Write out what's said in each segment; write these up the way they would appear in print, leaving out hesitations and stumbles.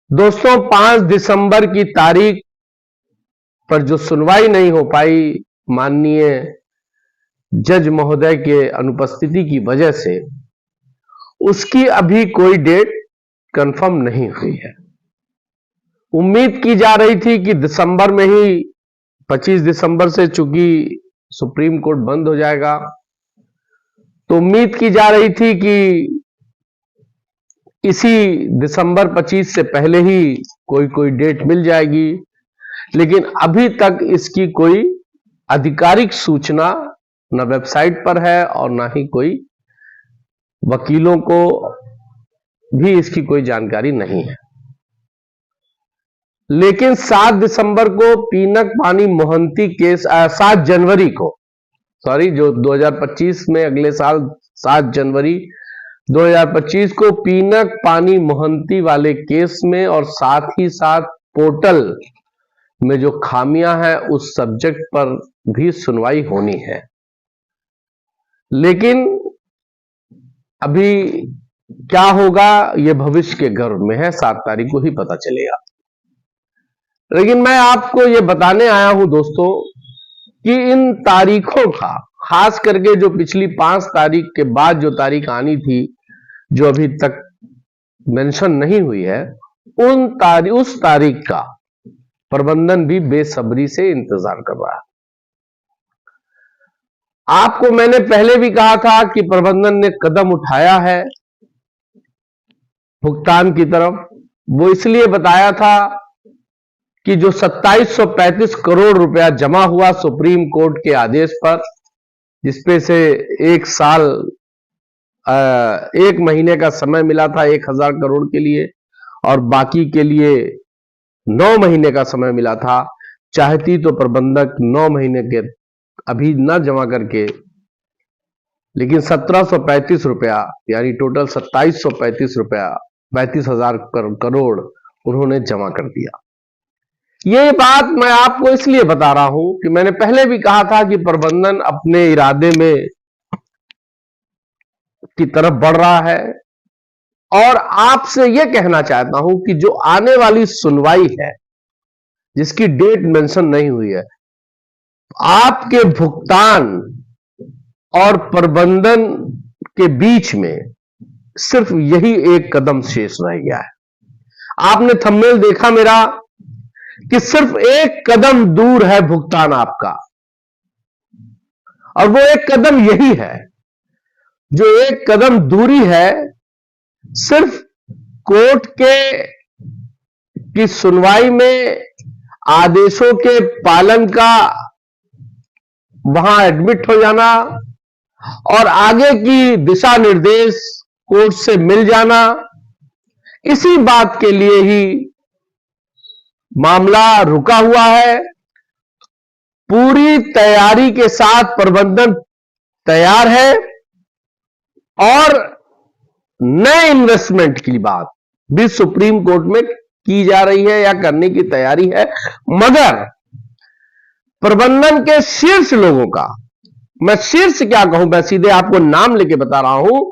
दोस्तों, 5 दिसंबर की तारीख पर जो सुनवाई नहीं हो पाई माननीय जज महोदय के अनुपस्थिति की वजह से, उसकी अभी कोई डेट कंफर्म नहीं हुई है। उम्मीद की जा रही थी कि दिसंबर में ही, 25 दिसंबर से चूंकि सुप्रीम कोर्ट बंद हो जाएगा, तो उम्मीद की जा रही थी कि इसी दिसंबर 25 से पहले ही कोई डेट मिल जाएगी। लेकिन अभी तक इसकी कोई आधिकारिक सूचना न वेबसाइट पर है और ना ही कोई वकीलों को भी इसकी कोई जानकारी नहीं है। लेकिन 7 दिसंबर को पीनक पानी मोहंती केस, 7 जनवरी को, सॉरी, जो 2025 में अगले साल 7 जनवरी 2025 को पीनक पानी मोहंती वाले केस में और साथ ही साथ पोर्टल में जो खामियां हैं उस सब्जेक्ट पर भी सुनवाई होनी है। लेकिन अभी क्या होगा ये भविष्य के गर्भ में है, 7 तारीख को ही पता चलेगा। लेकिन मैं आपको ये बताने आया हूं दोस्तों कि इन तारीखों का, खास करके जो पिछली 5 तारीख के बाद जो तारीख आनी थी, जो अभी तक मेंशन नहीं हुई है, उस तारीख का प्रबंधन भी बेसब्री से इंतजार कर रहा है। आपको मैंने पहले भी कहा था कि प्रबंधन ने कदम उठाया है भुगतान की तरफ। वो इसलिए बताया था कि जो 2735 करोड़ रुपया जमा हुआ सुप्रीम कोर्ट के आदेश पर, जिसपे से 1 महीने का समय मिला था 1000 करोड़ के लिए, और बाकी के लिए 9 महीने का समय मिला था। चाहती तो प्रबंधक 9 महीने के अभी न जमा करके, लेकिन 1735 रुपया, यानी टोटल 2735 रुपया, 32,000 करोड़ उन्होंने जमा कर दिया। ये बात मैं आपको इसलिए बता रहा हूं कि मैंने पहले भी कहा था कि प्रबंधन अपने इरादे में की तरफ बढ़ रहा है। और आपसे यह कहना चाहता हूं कि जो आने वाली सुनवाई है, जिसकी डेट मेंशन नहीं हुई है, आपके भुगतान और प्रबंधन के बीच में सिर्फ यही एक कदम शेष रह गया है। आपने थंबनेल देखा मेरा कि सिर्फ एक कदम दूर है भुगतान आपका, और वो एक कदम यही है। जो एक कदम दूरी है, सिर्फ कोर्ट की सुनवाई में आदेशों के पालन का वहां एडमिट हो जाना और आगे की दिशा निर्देश कोर्ट से मिल जाना, इसी बात के लिए ही मामला रुका हुआ है। पूरी तैयारी के साथ प्रबंधन तैयार है और नए इन्वेस्टमेंट की बात भी सुप्रीम कोर्ट में की जा रही है या करने की तैयारी है। मगर प्रबंधन के शीर्ष लोगों का, मैं शीर्ष क्या कहूं, मैं सीधे आपको नाम लेके बता रहा हूं,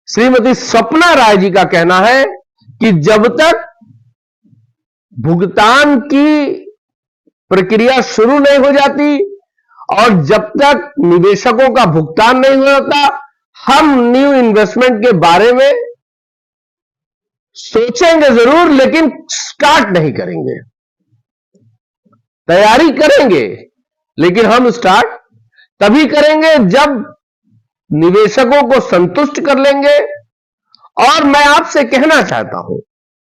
श्रीमती सपना राय जी का कहना है कि जब तक भुगतान की प्रक्रिया शुरू नहीं हो जाती और जब तक निवेशकों का भुगतान नहीं हो जाता, हम न्यू इन्वेस्टमेंट के बारे में सोचेंगे जरूर, लेकिन स्टार्ट नहीं करेंगे। तैयारी करेंगे, लेकिन हम स्टार्ट तभी करेंगे जब निवेशकों को संतुष्ट कर लेंगे। और मैं आपसे कहना चाहता हूं,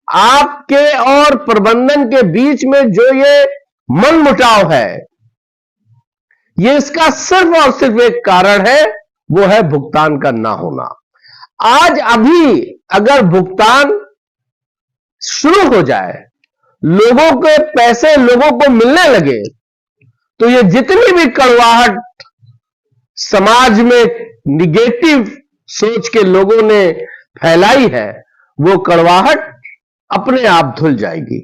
आपके और प्रबंधन के बीच में जो ये मनमुटाव है, ये इसका सिर्फ और सिर्फ एक कारण है, वो है भुगतान का ना होना। आज अभी अगर भुगतान शुरू हो जाए, लोगों के पैसे लोगों को मिलने लगे, तो ये जितनी भी कड़वाहट समाज में निगेटिव सोच के लोगों ने फैलाई है, वो कड़वाहट अपने आप धुल जाएगी।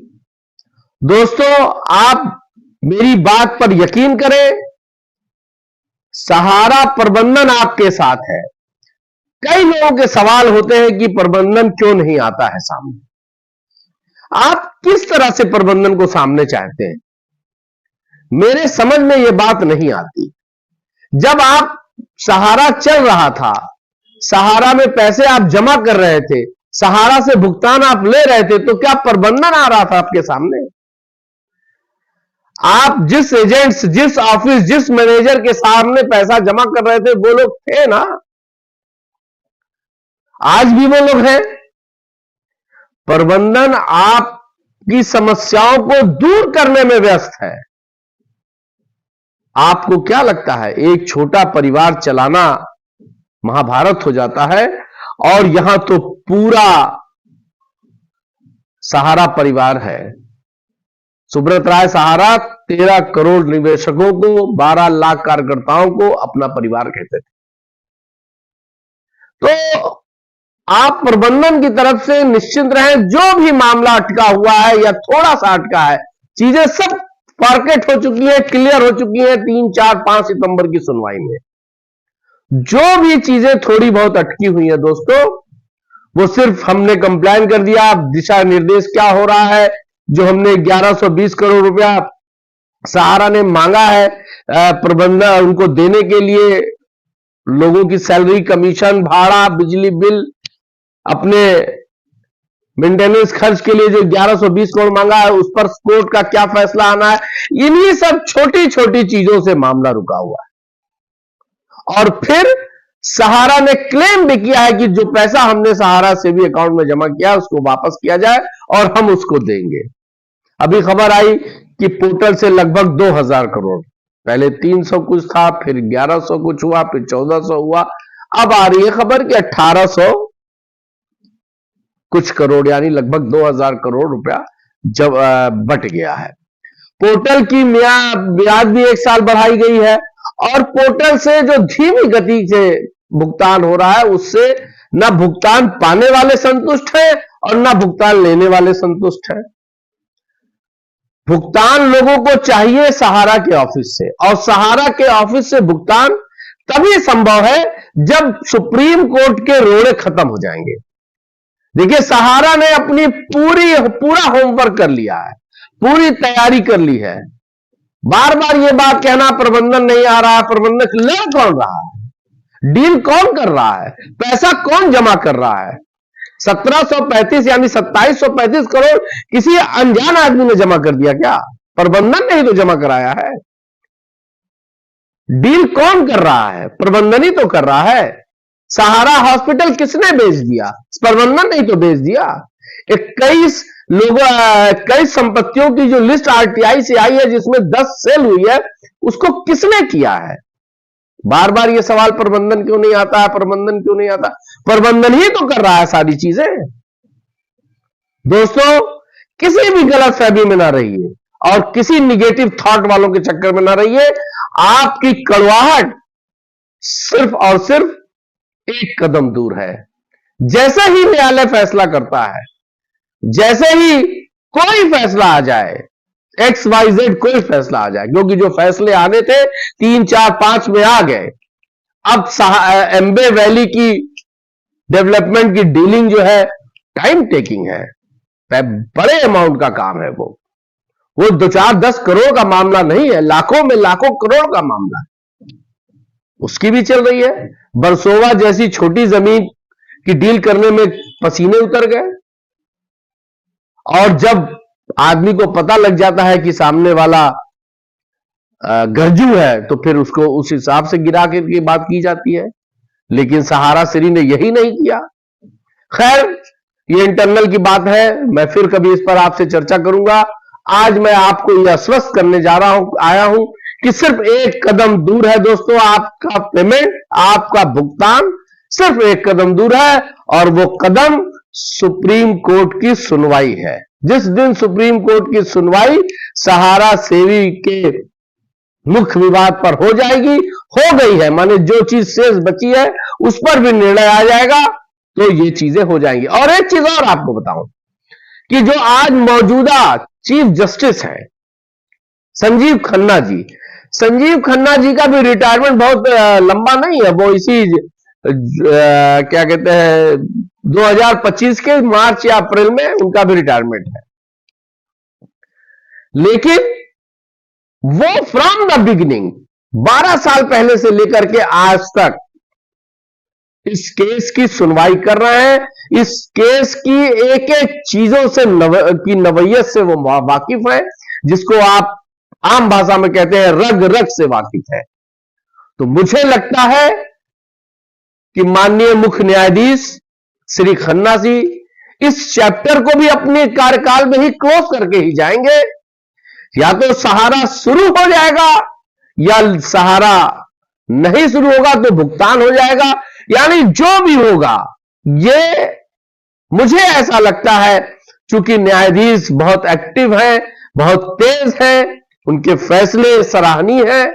दोस्तों, आप मेरी बात पर यकीन करें, सहारा प्रबंधन आपके साथ है। कई लोगों के सवाल होते हैं कि प्रबंधन क्यों नहीं आता है सामने। आप किस तरह से प्रबंधन को सामने चाहते हैं, मेरे समझ में यह बात नहीं आती। जब आप सहारा चल रहा था, सहारा में पैसे आप जमा कर रहे थे, सहारा से भुगतान आप ले रहे थे, तो क्या प्रबंधन आ रहा था आपके सामने? आप जिस एजेंट्स, जिस ऑफिस, जिस मैनेजर के सामने पैसा जमा कर रहे थे, वो लोग थे ना, आज भी वो लोग हैं। प्रबंधन आपकी समस्याओं को दूर करने में व्यस्त है। आपको क्या लगता है, एक छोटा परिवार चलाना महाभारत हो जाता है, और यहां तो पूरा सहारा परिवार है। सुब्रत राय सहारा 13 करोड़ निवेशकों को, 12 लाख कार्यकर्ताओं को अपना परिवार कहते थे। तो आप प्रबंधन की तरफ से निश्चिंत रहें, जो भी मामला अटका हुआ है या थोड़ा सा अटका है, चीजें सब पार्केट हो चुकी है, क्लियर हो चुकी है 3, 4, 5 सितंबर की सुनवाई में। जो भी चीजें थोड़ी बहुत अटकी हुई है दोस्तों, वो सिर्फ हमने कंप्लेन कर दिया, दिशा निर्देश क्या हो रहा है, जो हमने 1120 करोड़ रुपया सहारा ने मांगा है प्रबंधन उनको देने के लिए, लोगों की सैलरी, कमीशन, भाड़ा, बिजली बिल, अपने मेंटेनेंस खर्च के लिए जो 1120 करोड़ मांगा है, उस पर कोर्ट का क्या फैसला आना है, इन्हीं सब छोटी छोटी चीजों से मामला रुका हुआ है। और फिर सहारा ने क्लेम भी किया है कि जो पैसा हमने सहारा से भी अकाउंट में जमा किया उसको वापस किया जाए और हम उसको देंगे। अभी खबर आई कि पोर्टल से लगभग 2000 करोड़, पहले 300 कुछ था, फिर 1100 कुछ हुआ, फिर 1400 हुआ, अब आ रही है खबर कि 1800 कुछ करोड़, यानी लगभग 2000 करोड़ रुपया जब बट गया है। पोर्टल की ब्याज भी 1 साल बढ़ाई गई है, और पोर्टल से जो धीमी गति से भुगतान हो रहा है, उससे ना भुगतान पाने वाले संतुष्ट हैं और ना भुगतान लेने वाले संतुष्ट हैं। भुगतान लोगों को चाहिए सहारा के ऑफिस से, और सहारा के ऑफिस से भुगतान तभी संभव है जब सुप्रीम कोर्ट के रोड़े खत्म हो जाएंगे। देखिए, सहारा ने अपनी पूरा होमवर्क कर लिया है, पूरी तैयारी कर ली है। बार बार ये बात कहना प्रबंधन नहीं आ रहा है, प्रबंधन लड़ कौन रहा है, डील कौन कर रहा है, पैसा कौन जमा कर रहा है? 1735 यानी 2735 करोड़ किसी अनजान आदमी ने जमा कर दिया क्या? प्रबंधन ने ही तो जमा कराया है। डील कौन कर रहा है? प्रबंधन ही तो कर रहा है। सहारा हॉस्पिटल किसने बेच दिया? प्रबंधन ने ही तो बेच दिया। 21 लोगों, कई संपत्तियों की जो लिस्ट आरटीआई से आई है, जिसमें 10 सेल हुई है, उसको किसने किया है? बार बार ये सवाल प्रबंधन क्यों नहीं आता है, प्रबंधन क्यों नहीं आता? प्रबंधन ही तो कर रहा है सारी चीजें। दोस्तों, किसी भी गलत फहमी में ना रहिए और किसी निगेटिव थॉट वालों के चक्कर में ना रहिए। आपकी कड़वाहट सिर्फ और सिर्फ एक कदम दूर है। जैसे ही न्यायालय फैसला करता है, जैसे ही कोई फैसला आ जाए, XYZ कोई फैसला आ जाए, क्योंकि जो फैसले आने थे 3, 4, 5 में आ गए। अब एम्बे वैली की डेवलपमेंट की डीलिंग जो है टाइम टेकिंग है, बड़े अमाउंट का काम है। वो 2, 4, 10 करोड़ का मामला नहीं है, लाखों में लाखों करोड़ का मामला है। उसकी भी चल रही है। बरसोवा जैसी छोटी जमीन की डील करने में पसीने उतर गए, और जब आदमी को पता लग जाता है कि सामने वाला गरजू है, तो फिर उसको उस हिसाब से गिरा के बात की जाती है। लेकिन सहारा श्री ने यही नहीं किया। खैर, ये इंटरनल की बात है, मैं फिर कभी इस पर आपसे चर्चा करूंगा। आज मैं आपको यह आश्वस्त करने आया हूं कि सिर्फ एक कदम दूर है दोस्तों आपका पेमेंट, आपका भुगतान सिर्फ एक कदम दूर है, और वो कदम सुप्रीम कोर्ट की सुनवाई है। जिस दिन सुप्रीम कोर्ट की सुनवाई सहारा सेवी के मुख्य विवाद पर हो जाएगी, हो गई है, माने जो चीज शेष बची है उस पर भी निर्णय आ जाएगा, तो ये चीजें हो जाएंगी। और एक चीज और आपको बताऊं कि जो आज मौजूदा चीफ जस्टिस है संजीव खन्ना जी, संजीव खन्ना जी का भी रिटायरमेंट बहुत लंबा नहीं है। वो इसी क्या कहते हैं 2025 के मार्च या अप्रैल में उनका भी रिटायरमेंट है। लेकिन वो फ्रॉम द बिगिनिंग 12 साल पहले से लेकर के आज तक इस केस की सुनवाई कर रहे हैं। इस केस की एक एक चीजों से की नवैयत से वो वाकिफ है, जिसको आप आम भाषा में कहते हैं रग रग से वाकिफ है। तो मुझे लगता है कि माननीय मुख्य न्यायाधीश श्री खन्ना जी इस चैप्टर को भी अपने कार्यकाल में ही क्लोज करके ही जाएंगे। या तो सहारा शुरू हो जाएगा या सहारा नहीं शुरू होगा तो भुगतान हो जाएगा, यानी जो भी होगा। ये मुझे ऐसा लगता है चूंकि न्यायाधीश बहुत एक्टिव है, बहुत तेज है, उनके फैसले सराहनीय हैं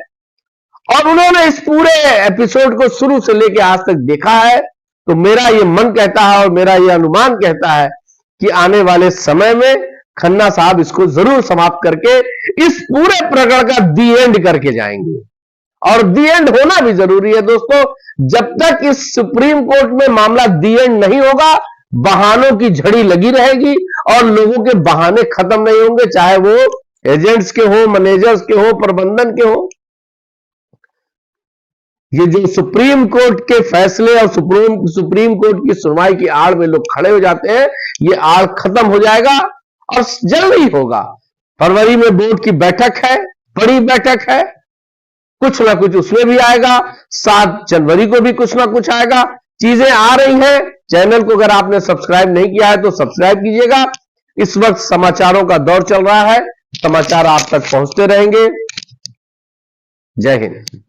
और उन्होंने इस पूरे एपिसोड को शुरू से लेकर आज तक देखा है। तो मेरा ये मन कहता है और मेरा ये अनुमान कहता है कि आने वाले समय में खन्ना साहब इसको जरूर समाप्त करके इस पूरे प्रकरण का दी एंड करके जाएंगे। और दी एंड होना भी जरूरी है दोस्तों। जब तक इस सुप्रीम कोर्ट में मामला दी एंड नहीं होगा, बहानों की झड़ी लगी रहेगी और लोगों के बहाने खत्म नहीं होंगे, चाहे वो एजेंट्स के हो, मैनेजर्स के हो, प्रबंधन के हो। ये जो सुप्रीम कोर्ट के फैसले और सुप्रीम कोर्ट की सुनवाई की आड़ में लोग खड़े हो जाते हैं, ये आड़ खत्म हो जाएगा और जल्द ही होगा। फरवरी में बोर्ड की बैठक है, बड़ी बैठक है, कुछ ना कुछ उसमें भी आएगा। 7 जनवरी को भी कुछ ना कुछ आएगा। चीजें आ रही हैं। चैनल को अगर आपने सब्सक्राइब नहीं किया है तो सब्सक्राइब कीजिएगा। इस वक्त समाचारों का दौर चल रहा है, समाचार आप तक पहुंचते रहेंगे। जय हिंद।